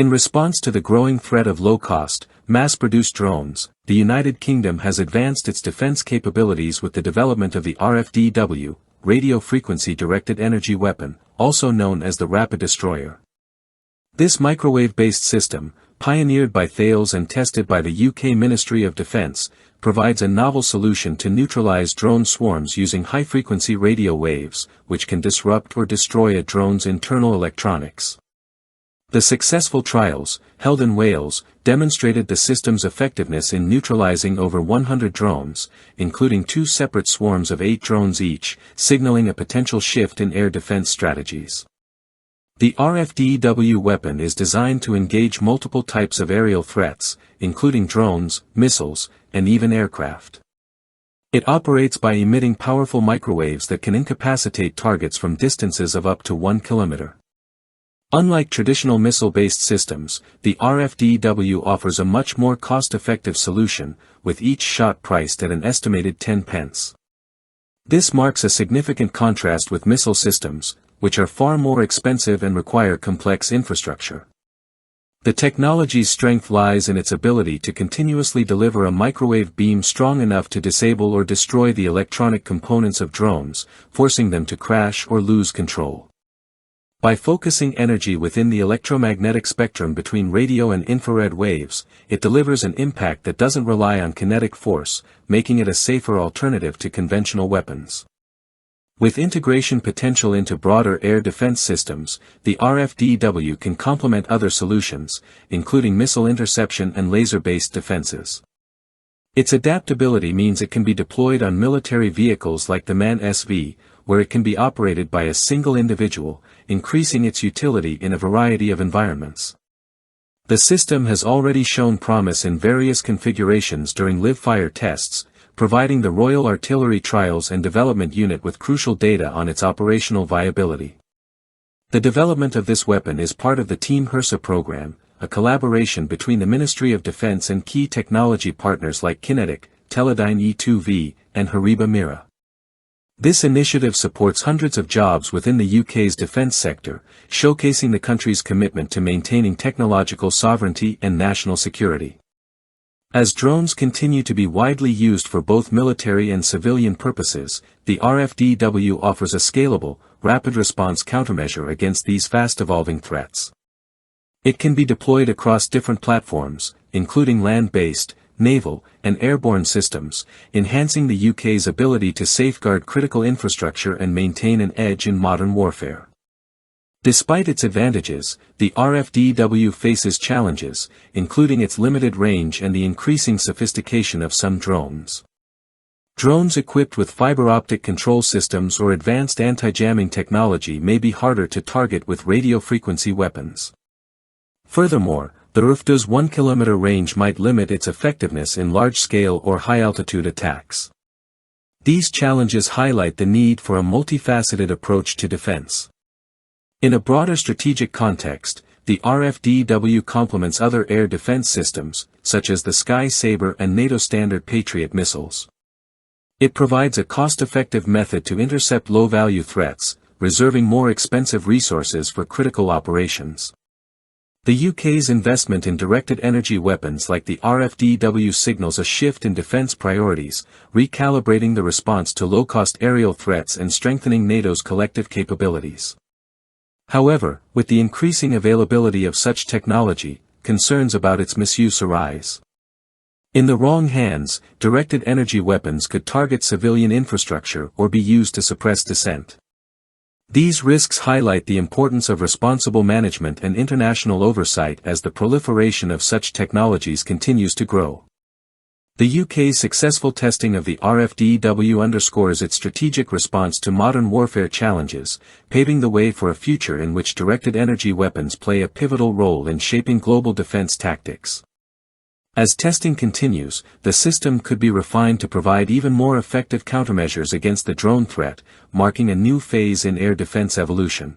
In response to the growing threat of low-cost, mass-produced drones, the United Kingdom has advanced its defense capabilities with the development of the RFDW, Radio Frequency Directed Energy Weapon, also known as the RapidDestroyer. This microwave-based system, pioneered by Thales and tested by the UK Ministry of Defence, provides a novel solution to neutralize drone swarms using high-frequency radio waves, which can disrupt or destroy a drone's internal electronics. The successful trials, held in Wales, demonstrated the system's effectiveness in neutralizing over 100 drones, including 2 separate swarms of 8 drones each, signaling a potential shift in air defense strategies. The RFDEW weapon is designed to engage multiple types of aerial threats, including drones, missiles, and even aircraft. It operates by emitting powerful microwaves that can incapacitate targets from distances of up to 1 kilometer. Unlike traditional missile-based systems, the RFDW offers a much more cost-effective solution, with each shot priced at an estimated 10 pence. This marks a significant contrast with missile systems, which are far more expensive and require complex infrastructure. The technology's strength lies in its ability to continuously deliver a microwave beam strong enough to disable or destroy the electronic components of drones, forcing them to crash or lose control. By focusing energy within the electromagnetic spectrum between radio and infrared waves, it delivers an impact that doesn't rely on kinetic force, making it a safer alternative to conventional weapons. With integration potential into broader air defense systems, the RFDW can complement other solutions, including missile interception and laser-based defenses. Its adaptability means it can be deployed on military vehicles like the MAN SV, where it can be operated by a single individual, increasing its utility in a variety of environments. The system has already shown promise in various configurations during live-fire tests, providing the Royal Artillery Trials and Development Unit with crucial data on its operational viability. The development of this weapon is part of the Team HRSA program, a collaboration between the Ministry of Defence and key technology partners like Kinetic, Teledyne E2V, and Hariba Mira. This initiative supports hundreds of jobs within the UK's defence sector, showcasing the country's commitment to maintaining technological sovereignty and national security. As drones continue to be widely used for both military and civilian purposes, the RFDW offers a scalable, rapid response countermeasure against these fast-evolving threats. It can be deployed across different platforms, including land-based, naval, and airborne systems, enhancing the UK's ability to safeguard critical infrastructure and maintain an edge in modern warfare. Despite its advantages, the RFDW faces challenges, including its limited range and the increasing sophistication of some drones. Drones equipped with fiber-optic control systems or advanced anti-jamming technology may be harder to target with radio frequency weapons. Furthermore, the RFDW's 1 kilometer range might limit its effectiveness in large-scale or high-altitude attacks. These challenges highlight the need for a multifaceted approach to defense. In a broader strategic context, the RFDW complements other air defense systems, such as the Sky Sabre and NATO Standard Patriot missiles. It provides a cost-effective method to intercept low-value threats, reserving more expensive resources for critical operations. The UK's investment in directed energy weapons like the RFDW signals a shift in defence priorities, recalibrating the response to low-cost aerial threats and strengthening NATO's collective capabilities. However, with the increasing availability of such technology, concerns about its misuse arise. In the wrong hands, directed energy weapons could target civilian infrastructure or be used to suppress dissent. These risks highlight the importance of responsible management and international oversight as the proliferation of such technologies continues to grow. The UK's successful testing of the RFDW underscores its strategic response to modern warfare challenges, paving the way for a future in which directed energy weapons play a pivotal role in shaping global defense tactics. As testing continues, the system could be refined to provide even more effective countermeasures against the drone threat, marking a new phase in air defense evolution.